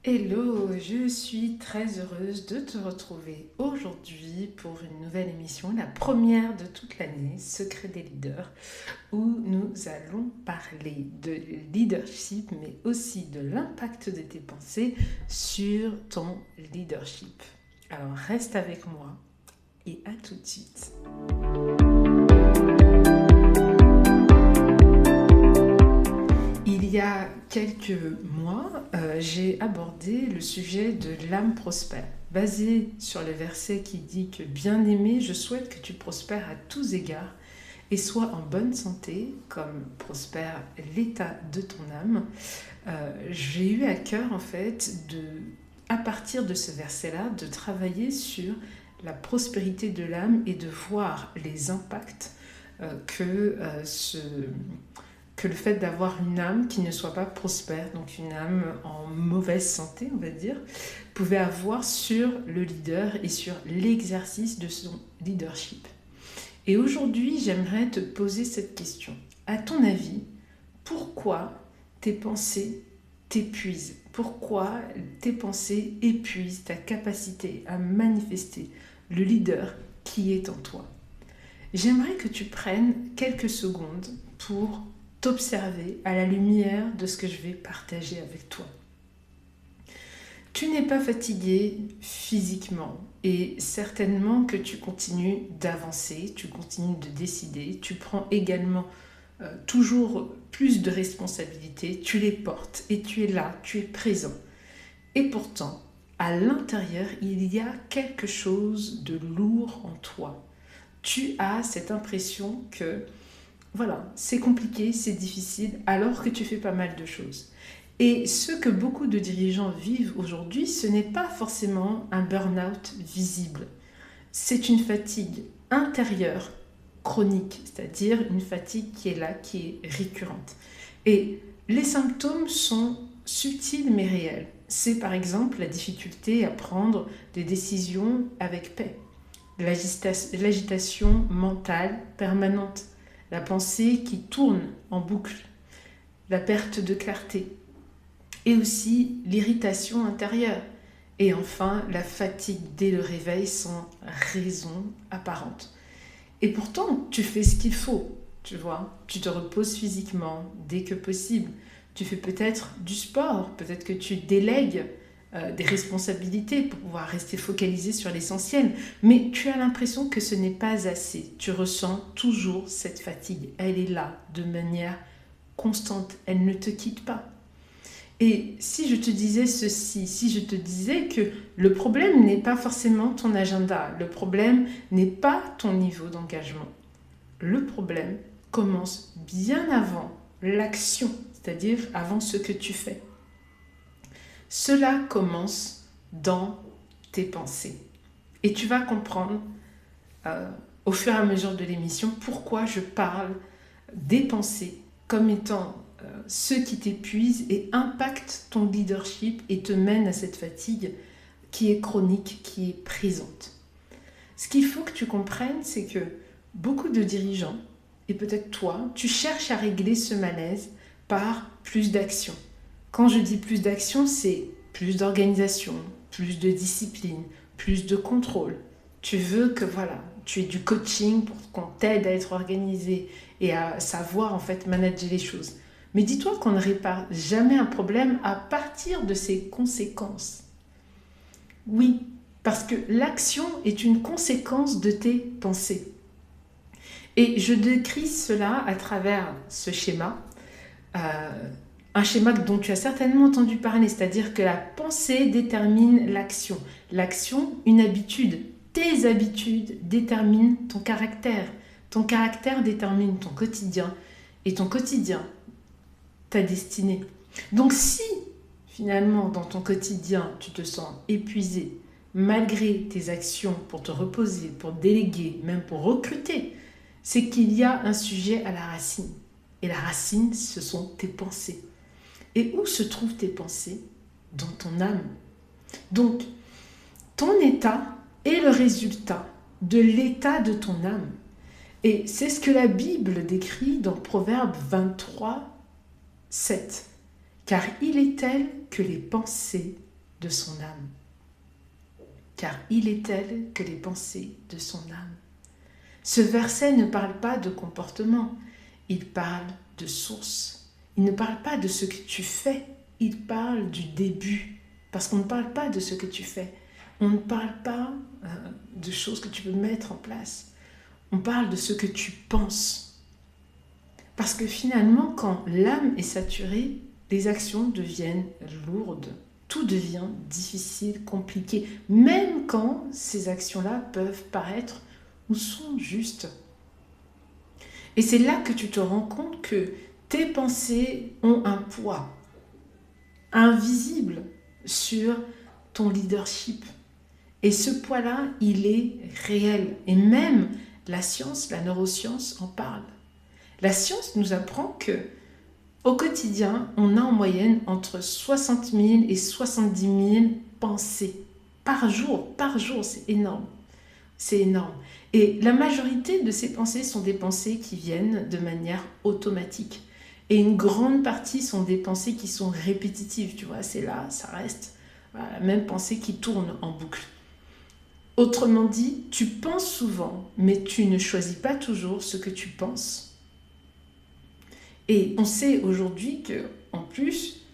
Hello, je suis très heureuse de te retrouver aujourd'hui pour une nouvelle émission, la première de toute l'année, Secret des leaders, où nous allons parler de leadership, mais aussi de l'impact de tes pensées sur ton leadership. Alors reste avec moi et à tout de suite. Il y a quelques mois, j'ai abordé le sujet de l'âme prospère, basé sur le verset qui dit que bien-aimé, je souhaite que tu prospères à tous égards et sois en bonne santé, comme prospère l'état de ton âme. J'ai eu à cœur, en fait, à partir de ce verset-là, de travailler sur la prospérité de l'âme et de voir les impacts que le fait d'avoir une âme qui ne soit pas prospère, donc une âme en mauvaise santé, on va dire, pouvait avoir sur le leader et sur l'exercice de son leadership. Et aujourd'hui, j'aimerais te poser cette question. À ton avis, pourquoi tes pensées t'épuisent? Pourquoi tes pensées épuisent ta capacité à manifester le leader qui est en toi? J'aimerais que tu prennes quelques secondes pour t'observer à la lumière de ce que je vais partager avec toi. Tu n'es pas fatigué physiquement et certainement que tu continues d'avancer, tu continues de décider, tu prends également toujours plus de responsabilités, tu les portes et tu es là, tu es présent. Et pourtant, à l'intérieur, il y a quelque chose de lourd en toi. Tu as cette impression que voilà, c'est compliqué, c'est difficile, alors que tu fais pas mal de choses. Et ce que beaucoup de dirigeants vivent aujourd'hui, ce n'est pas forcément un burn-out visible. C'est une fatigue intérieure chronique, c'est-à-dire une fatigue qui est là, qui est récurrente. Et les symptômes sont subtils mais réels. C'est par exemple la difficulté à prendre des décisions avec paix, l'agitation mentale permanente, la pensée qui tourne en boucle, la perte de clarté, et aussi l'irritation intérieure, et enfin la fatigue dès le réveil sans raison apparente. Et pourtant, tu fais ce qu'il faut, tu vois, tu te reposes physiquement dès que possible, tu fais peut-être du sport, peut-être que tu délègues des responsabilités pour pouvoir rester focalisé sur l'essentiel. Mais tu as l'impression que ce n'est pas assez. Tu ressens toujours cette fatigue. Elle est là de manière constante. Elle ne te quitte pas. Et si je te disais ceci, si je te disais que le problème n'est pas forcément ton agenda, le problème n'est pas ton niveau d'engagement, le problème commence bien avant l'action, c'est-à-dire avant ce que tu fais. Cela commence dans tes pensées. Et tu vas comprendre au fur et à mesure de l'émission pourquoi je parle des pensées comme étant ceux qui t'épuisent et impactent ton leadership et te mènent à cette fatigue qui est chronique, qui est présente. Ce qu'il faut que tu comprennes, c'est que beaucoup de dirigeants, et peut-être toi, tu cherches à régler ce malaise par plus d'action. Quand je dis plus d'action, c'est plus d'organisation, plus de discipline, plus de contrôle. Tu veux que tu aies du coaching pour qu'on t'aide à être organisé et à savoir en fait manager les choses. Mais dis-toi qu'on ne répare jamais un problème à partir de ses conséquences. Oui, parce que l'action est une conséquence de tes pensées. Et je décris cela à travers ce schéma. Un schéma dont tu as certainement entendu parler, c'est-à-dire que la pensée détermine l'action. L'action, une habitude. Tes habitudes déterminent ton caractère. Ton caractère détermine ton quotidien. Et ton quotidien, ta destinée. Donc si, finalement, dans ton quotidien, tu te sens épuisé, malgré tes actions pour te reposer, pour déléguer, même pour recruter, c'est qu'il y a un sujet à la racine. Et la racine, ce sont tes pensées. Et où se trouvent tes pensées? Dans ton âme. Donc, ton état est le résultat de l'état de ton âme. Et c'est ce que la Bible décrit dans Proverbe 23, 7. Car il est tel que les pensées de son âme. Car il est tel que les pensées de son âme. Ce verset ne parle pas de comportement, il parle de source. Il ne parle pas de ce que tu fais, il parle du début. Parce qu'on ne parle pas de ce que tu fais. On ne parle pas de choses que tu peux mettre en place. On parle de ce que tu penses. Parce que finalement, quand l'âme est saturée, les actions deviennent lourdes. Tout devient difficile, compliqué. Même quand ces actions-là peuvent paraître ou sont justes. Et c'est là que tu te rends compte que tes pensées ont un poids invisible sur ton leadership. Et ce poids-là, il est réel. Et même la science, la neuroscience en parle. La science nous apprend que au quotidien, on a en moyenne entre 60 000 et 70 000 pensées par jour. Par jour, c'est énorme. C'est énorme. Et la majorité de ces pensées sont des pensées qui viennent de manière automatique. Et une grande partie sont des pensées qui sont répétitives. Tu vois, c'est là, ça reste. Voilà, la même pensée qui tourne en boucle. Autrement dit, tu penses souvent, mais tu ne choisis pas toujours ce que tu penses. Et on sait aujourd'hui que, en plus,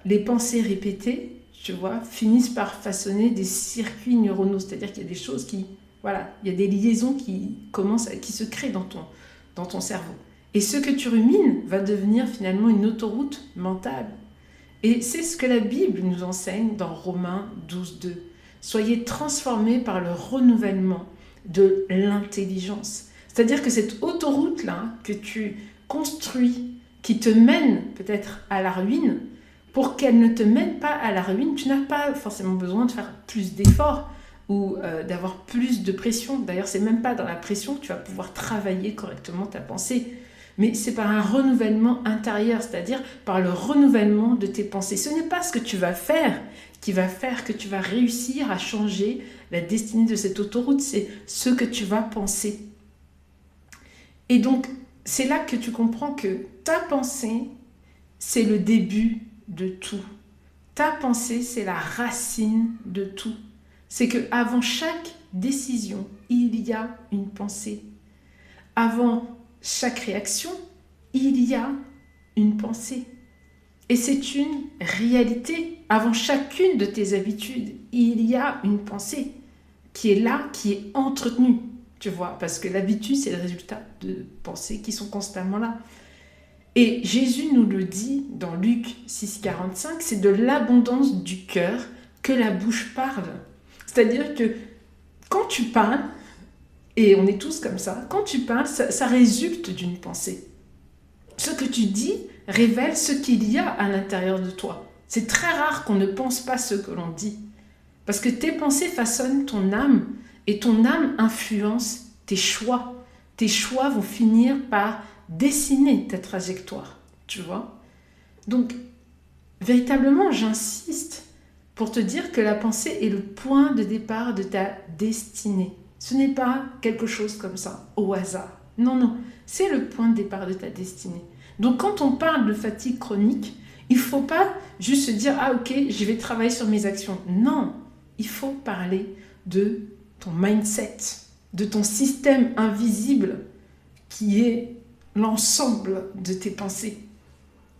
les pensées répétées, tu vois, finissent par façonner des circuits neuronaux. C'est-à-dire qu'il y a des choses qui, voilà, il y a des liaisons qui se créent dans ton cerveau. Et ce que tu rumines va devenir finalement une autoroute mentale. Et c'est ce que la Bible nous enseigne dans Romains 12:2. Soyez transformés par le renouvellement de l'intelligence. C'est-à-dire que cette autoroute-là que tu construis, qui te mène peut-être à la ruine, pour qu'elle ne te mène pas à la ruine, tu n'as pas forcément besoin de faire plus d'efforts ou d'avoir plus de pression. D'ailleurs, c'est même pas dans la pression que tu vas pouvoir travailler correctement ta pensée. Mais c'est par un renouvellement intérieur, c'est-à-dire par le renouvellement de tes pensées. Ce n'est pas ce que tu vas faire qui va faire que tu vas réussir à changer la destinée de cette autoroute, c'est ce que tu vas penser. Et donc, c'est là que tu comprends que ta pensée, c'est le début de tout. Ta pensée, c'est la racine de tout. C'est qu'avant chaque décision, il y a une pensée. Avant chaque réaction, il y a une pensée. Et c'est une réalité. Avant chacune de tes habitudes, il y a une pensée qui est là, qui est entretenue. Tu vois, parce que l'habitude, c'est le résultat de pensées qui sont constamment là. Et Jésus nous le dit dans Luc 6,45, c'est de l'abondance du cœur que la bouche parle. C'est-à-dire que quand tu parles, et on est tous comme ça, quand tu parles, ça résulte d'une pensée. Ce que tu dis révèle ce qu'il y a à l'intérieur de toi. C'est très rare qu'on ne pense pas ce que l'on dit. Parce que tes pensées façonnent ton âme, et ton âme influence tes choix. Tes choix vont finir par dessiner ta trajectoire, tu vois. Donc, véritablement, j'insiste pour te dire que la pensée est le point de départ de ta destinée. Ce n'est pas quelque chose comme ça, au hasard. Non, non, c'est le point de départ de ta destinée. Donc, quand on parle de fatigue chronique, il ne faut pas juste se dire « Ah, ok, je vais travailler sur mes actions ». Non, il faut parler de ton mindset, de ton système invisible qui est l'ensemble de tes pensées.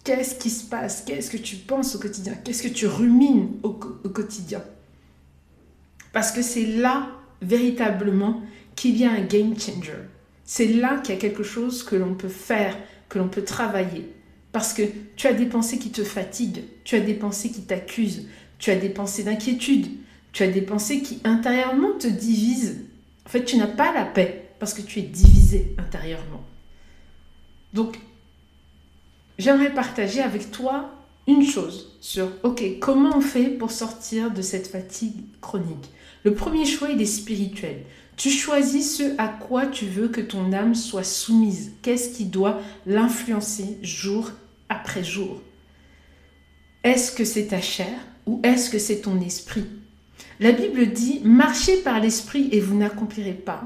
Qu'est-ce qui se passe? Qu'est-ce que tu penses au quotidien? Qu'est-ce que tu rumines au quotidien? Parce que c'est là, véritablement, qu'il y a un game changer. C'est là qu'il y a quelque chose que l'on peut faire, que l'on peut travailler. Parce que tu as des pensées qui te fatiguent, tu as des pensées qui t'accusent, tu as des pensées d'inquiétude, tu as des pensées qui intérieurement te divisent. En fait, tu n'as pas la paix parce que tu es divisé intérieurement. Donc, j'aimerais partager avec toi une chose sur, ok, comment on fait pour sortir de cette fatigue chronique? Le premier choix, il est spirituel. Tu choisis ce à quoi tu veux que ton âme soit soumise. Qu'est-ce qui doit l'influencer jour après jour? Est-ce que c'est ta chair ou est-ce que c'est ton esprit? La Bible dit « Marchez par l'esprit et vous n'accomplirez pas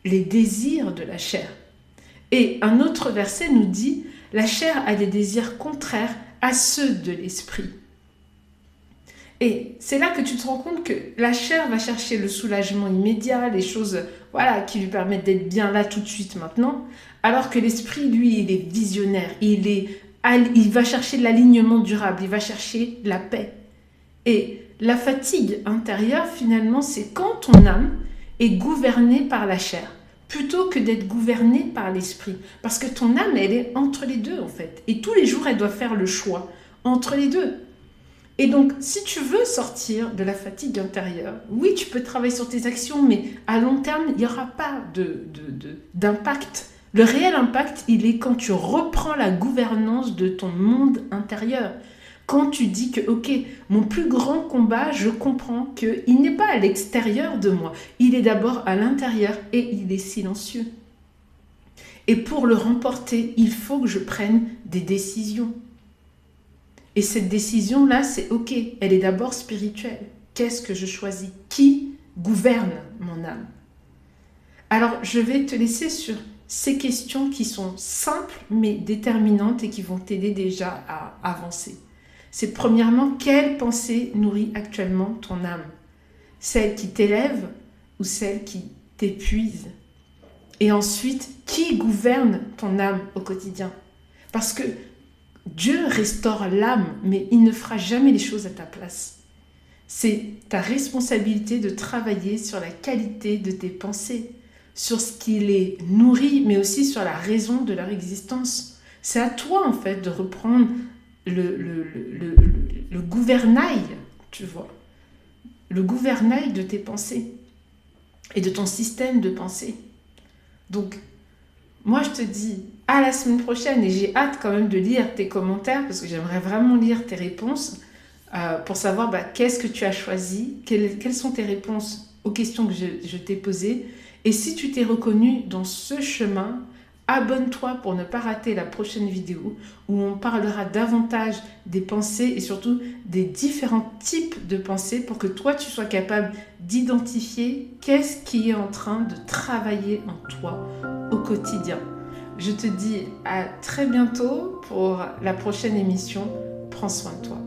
les désirs de la chair ». Et un autre verset nous dit « La chair a des désirs contraires à ceux de l'esprit ». Et c'est là que tu te rends compte que la chair va chercher le soulagement immédiat, les choses voilà, qui lui permettent d'être bien là tout de suite maintenant, alors que l'esprit, lui, il est visionnaire, il va chercher l'alignement durable, il va chercher la paix. Et la fatigue intérieure, finalement, c'est quand ton âme est gouvernée par la chair, plutôt que d'être gouvernée par l'esprit. Parce que ton âme, elle est entre les deux, en fait. Et tous les jours, elle doit faire le choix entre les deux. Et donc, si tu veux sortir de la fatigue intérieure, oui, tu peux travailler sur tes actions, mais à long terme, il n'y aura pas d'impact. Le réel impact, il est quand tu reprends la gouvernance de ton monde intérieur. Quand tu dis que, ok, mon plus grand combat, je comprends qu'il n'est pas à l'extérieur de moi. Il est d'abord à l'intérieur et il est silencieux. Et pour le remporter, il faut que je prenne des décisions. Et cette décision-là, c'est ok, elle est d'abord spirituelle. Qu'est-ce que je choisis? Qui gouverne mon âme? Alors, je vais te laisser sur ces questions qui sont simples mais déterminantes et qui vont t'aider déjà à avancer. C'est premièrement, quelle pensée nourrit actuellement ton âme? Celle qui t'élève ou celle qui t'épuise? Et ensuite, qui gouverne ton âme au quotidien? Parce que Dieu restaure l'âme, mais il ne fera jamais les choses à ta place. C'est ta responsabilité de travailler sur la qualité de tes pensées, sur ce qui les nourrit, mais aussi sur la raison de leur existence. C'est à toi, en fait, de reprendre le gouvernail, tu vois, le gouvernail de tes pensées et de ton système de pensée. Donc, moi, je te dis à la semaine prochaine et j'ai hâte quand même de lire tes commentaires parce que j'aimerais vraiment lire tes réponses pour savoir qu'est-ce que tu as choisi, quelles sont tes réponses aux questions que je t'ai posées. Et si tu t'es reconnu dans ce chemin, abonne-toi pour ne pas rater la prochaine vidéo où on parlera davantage des pensées et surtout des différents types de pensées pour que toi, tu sois capable d'identifier qu'est-ce qui est en train de travailler en toi au quotidien. Je te dis à très bientôt pour la prochaine émission. Prends soin de toi.